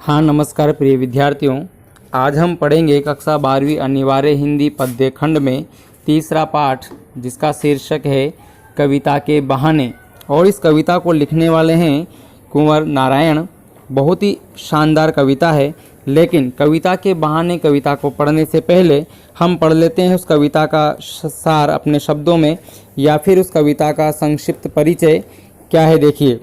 हाँ नमस्कार प्रिय विद्यार्थियों, आज हम पढ़ेंगे कक्षा 12वीं अनिवार्य हिंदी पद्य खंड में तीसरा पाठ जिसका शीर्षक है कविता के बहाने। और इस कविता को लिखने वाले हैं कुंवर नारायण। बहुत ही शानदार कविता है, लेकिन कविता के बहाने कविता को पढ़ने से पहले हम पढ़ लेते हैं उस कविता का सार अपने शब्दों में, या फिर उस कविता का संक्षिप्त परिचय क्या है। देखिए,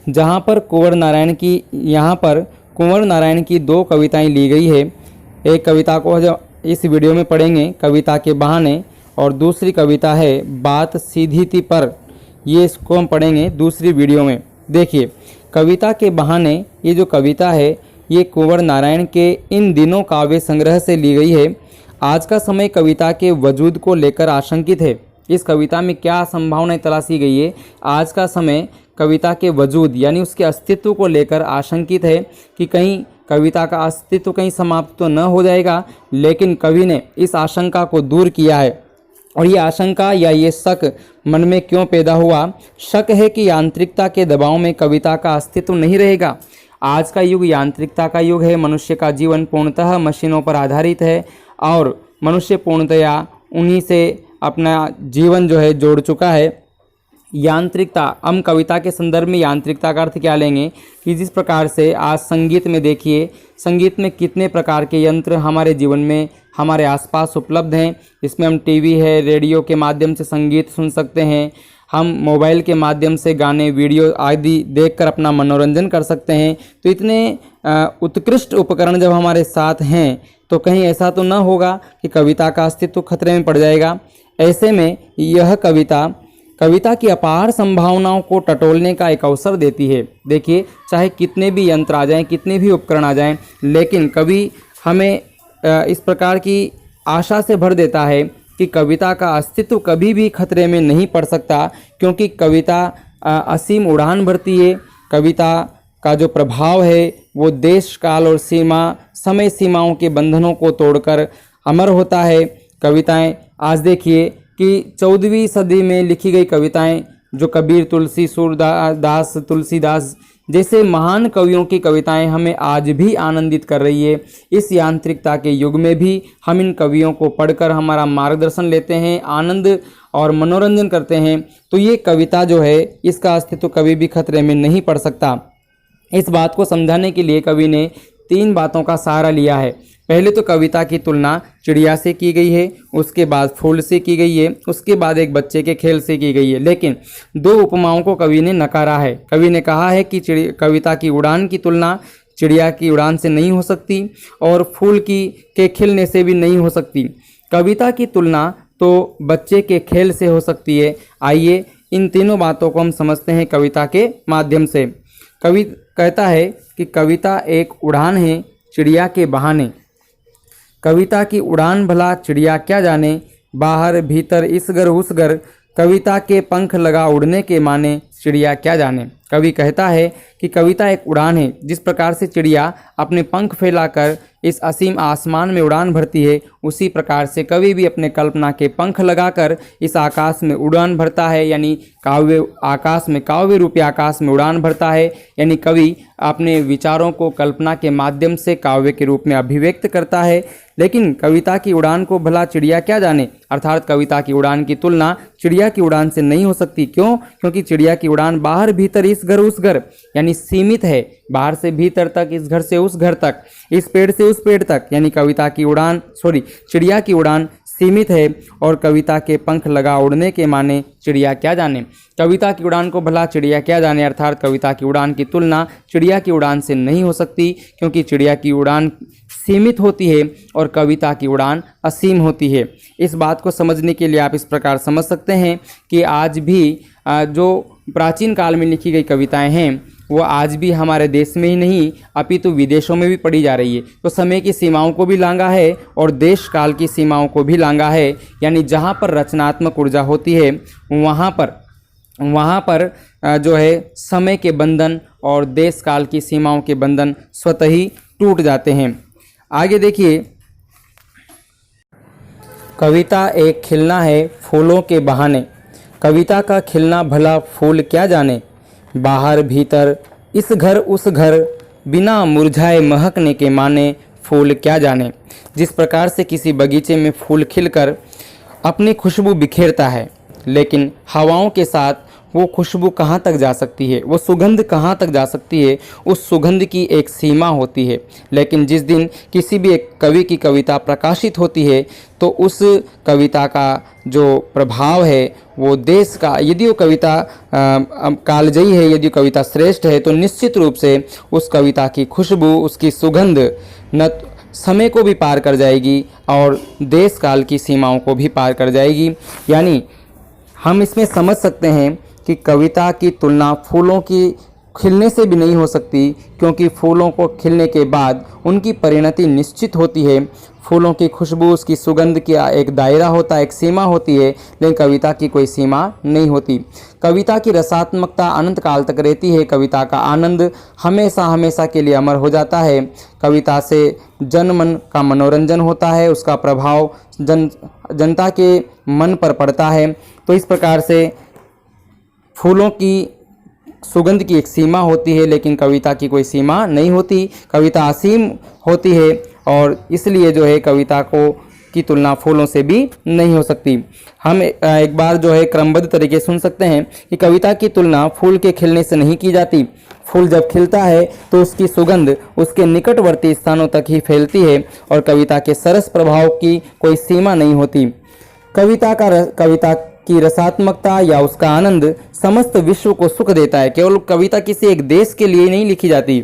यहाँ पर कुंवर नारायण की दो कविताएं ली गई है। एक कविता को जो इस वीडियो में पढ़ेंगे कविता के बहाने, और दूसरी कविता है बात सीधी थी पर, ये इसको हम पढ़ेंगे दूसरी वीडियो में। देखिए, कविता के बहाने ये जो कविता है ये कुंवर नारायण के इन दिनों काव्य संग्रह से ली गई है। आज का समय कविता के वजूद को लेकर आशंकित है। इस कविता में क्या संभावनाएं तलाशी गई है। आज का समय कविता के वजूद यानी उसके अस्तित्व को लेकर आशंकित है कि कहीं कविता का अस्तित्व कहीं समाप्त तो न हो जाएगा, लेकिन कवि ने इस आशंका को दूर किया है। और ये आशंका या ये शक मन में क्यों पैदा हुआ? शक है कि यांत्रिकता के दबाव में कविता का अस्तित्व नहीं रहेगा। आज का युग यांत्रिकता का युग है। मनुष्य का जीवन पूर्णतः मशीनों पर आधारित है और मनुष्य पूर्णतया उन्हीं से अपना जीवन जो है जोड़ चुका है। यांत्रिकता, हम कविता के संदर्भ में यांत्रिकता का अर्थ क्या लेंगे कि जिस प्रकार से आज संगीत में देखिए, संगीत में कितने प्रकार के यंत्र हमारे जीवन में हमारे आसपास उपलब्ध हैं। इसमें हम टीवी है, रेडियो के माध्यम से संगीत सुन सकते हैं, हम मोबाइल के माध्यम से गाने, वीडियो आदि देखकर अपना मनोरंजन कर सकते हैं। तो इतने उत्कृष्ट उपकरण जब हमारे साथ हैं तो कहीं ऐसा तो न होगा कि कविता का अस्तित्व खतरे में पड़ जाएगा। ऐसे में यह कविता की अपार संभावनाओं को टटोलने का एक अवसर देती है। देखिए, चाहे कितने भी यंत्र आ जाएं, कितने भी उपकरण आ जाएं, लेकिन कवि हमें इस प्रकार की आशा से भर देता है कि कविता का अस्तित्व कभी भी खतरे में नहीं पड़ सकता, क्योंकि कविता असीम उड़ान भरती है। कविता का जो प्रभाव है वो देश काल और समय सीमाओं के बंधनों को तोड़कर अमर होता है। कविताएं आज देखिए कि 14वीं सदी में लिखी गई कविताएं, जो कबीर, तुलसी, सूरदास, तुलसीदास जैसे महान कवियों की कविताएं हमें आज भी आनंदित कर रही है। इस यांत्रिकता के युग में भी हम इन कवियों को पढ़कर हमारा मार्गदर्शन लेते हैं, आनंद और मनोरंजन करते हैं। तो ये कविता जो है इसका अस्तित्व कभी भी खतरे में नहीं पड़ सकता। इस बात को समझाने के लिए कवि ने 3 बातों का सहारा लिया है। पहले तो कविता की तुलना चिड़िया से की गई है, उसके बाद फूल से की गई है, उसके बाद एक बच्चे के खेल से की गई है। लेकिन 2 उपमाओं को कवि ने नकारा है। कवि ने कहा है कि कविता की उड़ान की तुलना चिड़िया की उड़ान से नहीं हो सकती और फूल के खिलने से भी नहीं हो सकती। कविता की तुलना तो बच्चे के खेल से हो सकती है। आइए इन तीनों बातों को हम समझते हैं कविता के माध्यम से। कवि कहता है कि कविता एक उड़ान है चिड़िया के बहाने। कविता की उड़ान भला चिड़िया क्या जाने, बाहर भीतर इस घर उस घर, कविता के पंख लगा उड़ने के माने, चिड़िया क्या जाने। कवि कहता है कि कविता एक उड़ान है। जिस प्रकार से चिड़िया अपने पंख फैलाकर इस असीम आसमान में उड़ान भरती है, उसी प्रकार से कवि भी अपने कल्पना के पंख लगाकर इस आकाश में उड़ान भरता है, यानी काव्य रूपी आकाश में उड़ान भरता है। यानी कवि अपने विचारों को कल्पना के माध्यम से काव्य के रूप में अभिव्यक्त करता है। लेकिन कविता की उड़ान को भला चिड़िया क्या जाने, अर्थात कविता की उड़ान की तुलना चिड़िया की उड़ान से नहीं हो सकती। क्यों? क्योंकि चिड़िया की उड़ान बाहर भीतर इस घर उस घर यानी सीमित है, बाहर से भीतर तक, इस घर से उस घर तक, इस पेड़ से उस पेड़ तक। यानी चिड़िया की उड़ान सीमित है और कविता के पंख लगा उड़ने के माने चिड़िया क्या जाने। कविता की उड़ान को भला चिड़िया क्या जाने, अर्थात कविता की उड़ान की तुलना चिड़िया की उड़ान से नहीं हो सकती, क्योंकि चिड़िया की उड़ान सीमित होती है और कविता की उड़ान असीम होती है। इस बात को समझने के लिए आप इस प्रकार समझ सकते हैं कि आज भी जो प्राचीन काल में लिखी गई कविताएं हैं वो आज भी हमारे देश में ही नहीं अपितु विदेशों में भी पढ़ी जा रही है। तो समय की सीमाओं को भी लांघा है और देश काल की सीमाओं को भी लांघा है। यानी जहाँ पर रचनात्मक ऊर्जा होती है वहाँ पर जो है समय के बंधन और देश काल की सीमाओं के बंधन स्वतः ही टूट जाते हैं। आगे देखिए, कविता एक खिलना है फूलों के बहाने। कविता का खिलना भला फूल क्या जाने, बाहर भीतर इस घर उस घर, बिना मुरझाए महकने के माने फूल क्या जाने। जिस प्रकार से किसी बगीचे में फूल खिलकर अपनी खुशबू बिखेरता है, लेकिन हवाओं के साथ वो खुशबू कहाँ तक जा सकती है, वो सुगंध कहाँ तक जा सकती है, उस सुगंध की एक सीमा होती है। लेकिन जिस दिन किसी भी एक कवि की कविता प्रकाशित होती है तो उस कविता का जो प्रभाव है वो देश का, यदि वो कविता कालजयी है, यदि कविता श्रेष्ठ है, तो निश्चित रूप से उस कविता की खुशबू, उसकी सुगंध न समय को भी पार कर जाएगी और देश काल की सीमाओं को भी पार कर जाएगी। यानी हम इसमें समझ सकते हैं कि कविता की तुलना फूलों की खिलने से भी नहीं हो सकती, क्योंकि फूलों को खिलने के बाद उनकी परिणति निश्चित होती है। फूलों की खुशबू, उसकी सुगंध का एक दायरा होता है, एक सीमा होती है, लेकिन कविता की कोई सीमा नहीं होती। कविता की रसात्मकता अनंत काल तक रहती है। कविता का आनंद हमेशा हमेशा के लिए अमर हो जाता है। कविता से जन मन का मनोरंजन होता है, उसका प्रभाव जनता के मन पर पड़ता है। तो इस प्रकार से फूलों की सुगंध की एक सीमा होती है, लेकिन कविता की कोई सीमा नहीं होती। कविता असीम होती है और इसलिए जो है कविता की तुलना फूलों से भी नहीं हो सकती। हम एक बार जो है क्रमबद्ध तरीके सुन सकते हैं कि कविता की तुलना फूल के खिलने से नहीं की जाती। फूल जब खिलता है तो उसकी सुगंध उसके निकटवर्ती स्थानों तक ही फैलती है और कविता के सरस प्रभाव की कोई सीमा नहीं होती। कविता की रसात्मकता या उसका आनंद समस्त विश्व को सुख देता है। केवल कविता किसी एक देश के लिए नहीं लिखी जाती,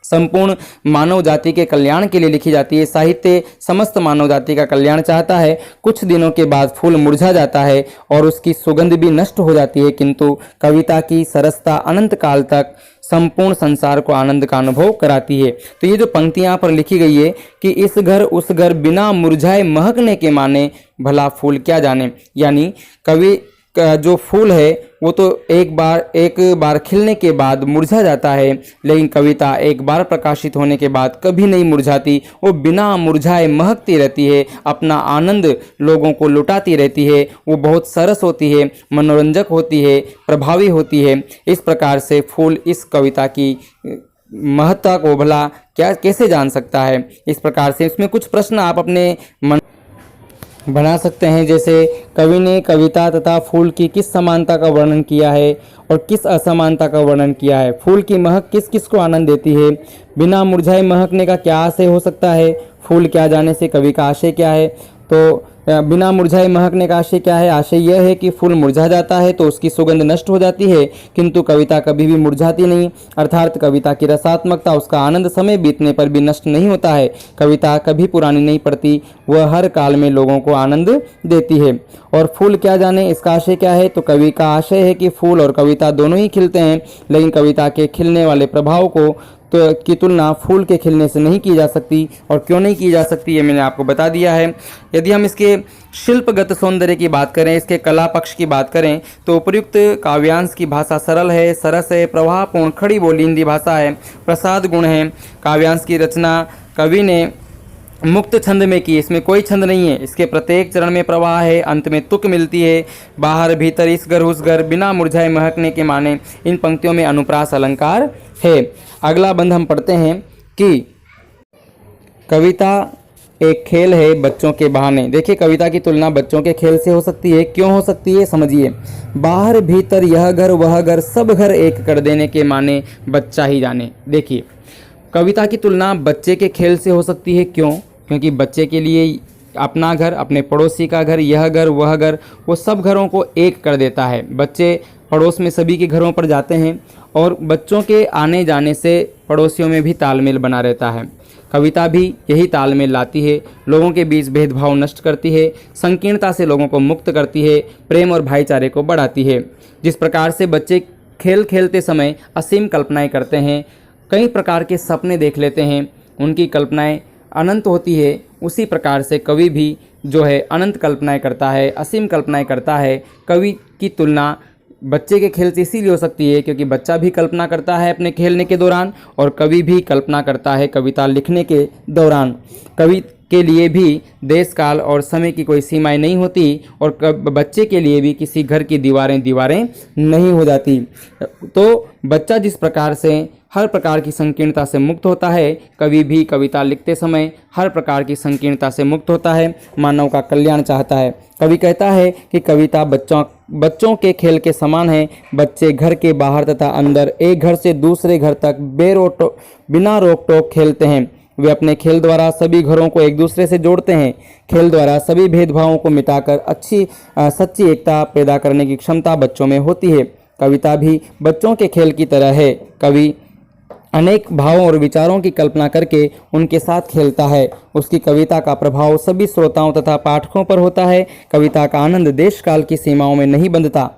संपूर्ण मानव जाति के कल्याण के लिए लिखी जाती है। साहित्य समस्त मानव जाति का कल्याण चाहता है। कुछ दिनों के बाद फूल मुरझा जाता है और उसकी सुगंध भी नष्ट हो जाती है, किंतु कविता की सरसता अनंत काल तक संपूर्ण संसार को आनंद का अनुभव कराती है। तो ये जो पंक्तियां यहाँ पर लिखी गई है कि इस घर उस घर बिना मुरझाए महकने के माने भला फूल क्या जाने, यानी कवि का जो फूल है वो तो एक बार खिलने के बाद मुरझा जाता है, लेकिन कविता एक बार प्रकाशित होने के बाद कभी नहीं मुरझाती। वो बिना मुरझाए महकती रहती है, अपना आनंद लोगों को लुटाती रहती है। वो बहुत सरस होती है, मनोरंजक होती है, प्रभावी होती है। इस प्रकार से फूल इस कविता की महत्ता को भला कैसे जान सकता है। इस प्रकार से इसमें कुछ प्रश्न आप अपने मन बना सकते हैं, जैसे कवि ने कविता तथा फूल की किस समानता का वर्णन किया है और किस असमानता का वर्णन किया है। फूल की महक किस किस को आनंद देती है। बिना मुरझाए महकने का क्या आशय हो सकता है। फूल क्या जाने से कवि का आशय क्या है। तो बिना मुरझाए महकने का आशय क्या है। आशय यह है कि फूल मुरझा जाता है तो उसकी सुगंध नष्ट हो जाती है, किंतु कविता कभी भी मुरझाती नहीं। अर्थात कविता की रसात्मकता, उसका आनंद समय बीतने पर भी नष्ट नहीं होता है। कविता कभी पुरानी नहीं पड़ती, वह हर काल में लोगों को आनंद देती है। और फूल क्या जाने, इसका आशय क्या है। तो कवि का आशय है कि फूल और कविता दोनों ही खिलते हैं, लेकिन कविता के खिलने वाले प्रभाव को की तुलना फूल के खिलने से नहीं की जा सकती। और क्यों नहीं की जा सकती ये मैंने आपको बता दिया है। यदि हम इसके शिल्पगत सौंदर्य की बात करें, इसके कला पक्ष की बात करें, तो उपर्युक्त काव्यांश की भाषा सरल है, सरस है, प्रवाहपूर्ण, खड़ी बोली हिंदी भाषा है, प्रसाद गुण है। काव्यांश की रचना कवि ने मुक्त छंद में की, इसमें कोई छंद नहीं है। इसके प्रत्येक चरण में प्रवाह है, अंत में तुक मिलती है। बाहर भीतर इस घर उस घर बिना मुरझाए महकने के माने इन पंक्तियों में अनुप्रास अलंकार है। अगला बंध हम पढ़ते हैं कि कविता एक खेल है बच्चों के बहाने। देखिए, कविता की तुलना बच्चों के खेल से हो सकती है। क्यों हो सकती है समझिए। बाहर भीतर यह घर वह घर सब घर एक कर देने के माने बच्चा ही जाने। देखिए, कविता की तुलना बच्चे के खेल से हो सकती है। क्यों? क्योंकि बच्चे के लिए अपना घर, अपने पड़ोसी का घर, यह घर वह घर, वो सब घरों को एक कर देता है। बच्चे पड़ोस में सभी के घरों पर जाते हैं और बच्चों के आने जाने से पड़ोसियों में भी तालमेल बना रहता है। कविता भी यही तालमेल लाती है, लोगों के बीच भेदभाव नष्ट करती है, संकीर्णता से लोगों को मुक्त करती है, प्रेम और भाईचारे को बढ़ाती है। जिस प्रकार से बच्चे खेल खेलते समय असीम कल्पनाएं करते हैं, कई प्रकार के सपने देख लेते हैं, उनकी कल्पनाएं अनंत होती है, उसी प्रकार से कवि भी जो है अनंत कल्पनाएं करता है, असीम कल्पनाएं करता है। कवि की तुलना बच्चे के खेल से इसीलिए हो सकती है क्योंकि बच्चा भी कल्पना करता है अपने खेलने के दौरान और कवि भी कल्पना करता है कविता लिखने के दौरान। कवि के लिए भी देश काल और समय की कोई सीमाएं नहीं होती और बच्चे के लिए भी किसी घर की दीवारें नहीं हो जाती। तो बच्चा जिस प्रकार से हर प्रकार की संकीर्णता से मुक्त होता है, कवि भी कविता लिखते समय हर प्रकार की संकीर्णता से मुक्त होता है, मानव का कल्याण चाहता है। कवि कहता है कि कविता बच्चों के खेल के समान है। बच्चे घर के बाहर तथा अंदर, एक घर से दूसरे घर तक बिना रोक टोक खेलते हैं। वे अपने खेल द्वारा सभी घरों को एक दूसरे से जोड़ते हैं। खेल द्वारा सभी भेदभावों को मिटाकर सच्ची एकता पैदा करने की क्षमता बच्चों में होती है। कविता भी बच्चों के खेल की तरह है। कवि अनेक भावों और विचारों की कल्पना करके उनके साथ खेलता है। उसकी कविता का प्रभाव सभी श्रोताओं तथा पाठकों पर होता है। कविता का आनंद देश काल की सीमाओं में नहीं बंधता।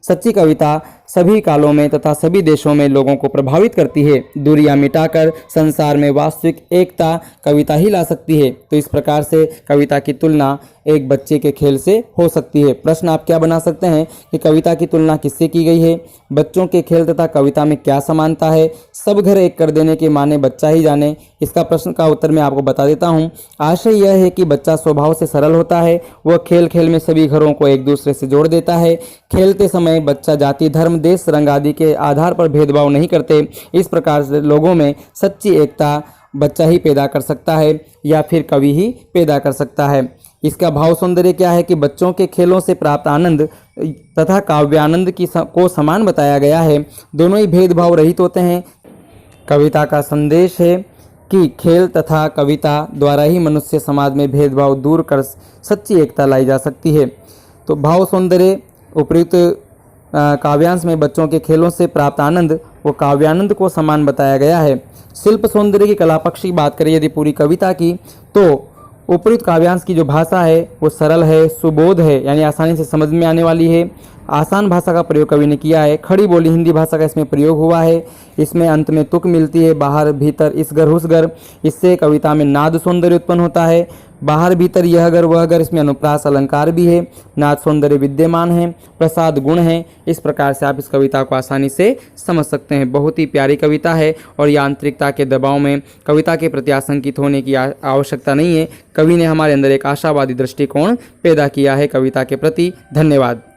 सच्ची कविता सभी कालों में तथा सभी देशों में लोगों को प्रभावित करती है। दूरियां मिटाकर संसार में वास्तविक एकता कविता ही ला सकती है। तो इस प्रकार से कविता की तुलना एक बच्चे के खेल से हो सकती है। प्रश्न आप क्या बना सकते हैं कि कविता की तुलना किससे की गई है? बच्चों के खेल तथा कविता में क्या समानता है? सब घर एक कर देने के माने बच्चा ही जाने। इसका प्रश्न का उत्तर मैं आपको बता देता हूँ। आशय यह है कि बच्चा स्वभाव से सरल होता है। वह खेल खेल में सभी घरों को एक दूसरे से जोड़ देता है। खेलते समय बच्चा जाति, धर्म, देश, रंग आदि के आधार पर भेदभाव नहीं करते। इस प्रकार से लोगों में सच्ची एकता बच्चा ही पैदा कर सकता है या फिर कवि ही पैदा कर सकता है। इसका भाव सौंदर्य क्या है कि बच्चों के खेलों से प्राप्त आनंद तथा काव्यानंद को समान बताया गया है। दोनों ही भेदभाव रहित होते हैं। कविता का संदेश है कि खेल तथा कविता द्वारा ही मनुष्य समाज में भेदभाव दूर कर सच्ची एकता लाई जा सकती है। तो भाव सौंदर्य उपयुक्त काव्यांश में बच्चों के खेलों से प्राप्त आनंद वो काव्यानंद को समान बताया गया है। शिल्प सौंदर्य की कला पक्ष की बात करें यदि पूरी कविता की, तो उपयुक्त काव्यांश की जो भाषा है वो सरल है, सुबोध है, यानी आसानी से समझ में आने वाली है। आसान भाषा का प्रयोग कवि ने किया है। खड़ी बोली हिंदी भाषा का इसमें प्रयोग हुआ है। इसमें अंत में तुक मिलती है, बाहर भीतर इस घर उस घर। इससे कविता में नाद सौंदर्य उत्पन्न होता है। बाहर भीतर यह घर वह घर, इसमें अनुप्रास अलंकार भी है। नाद सौंदर्य विद्यमान है, प्रसाद गुण है। इस प्रकार से आप इस कविता को आसानी से समझ सकते हैं। बहुत ही प्यारी कविता है और यांत्रिकता के दबाव में कविता के प्रति आशंकित होने की आवश्यकता नहीं है। कवि ने हमारे अंदर एक आशावादी दृष्टिकोण पैदा किया है कविता के प्रति। धन्यवाद।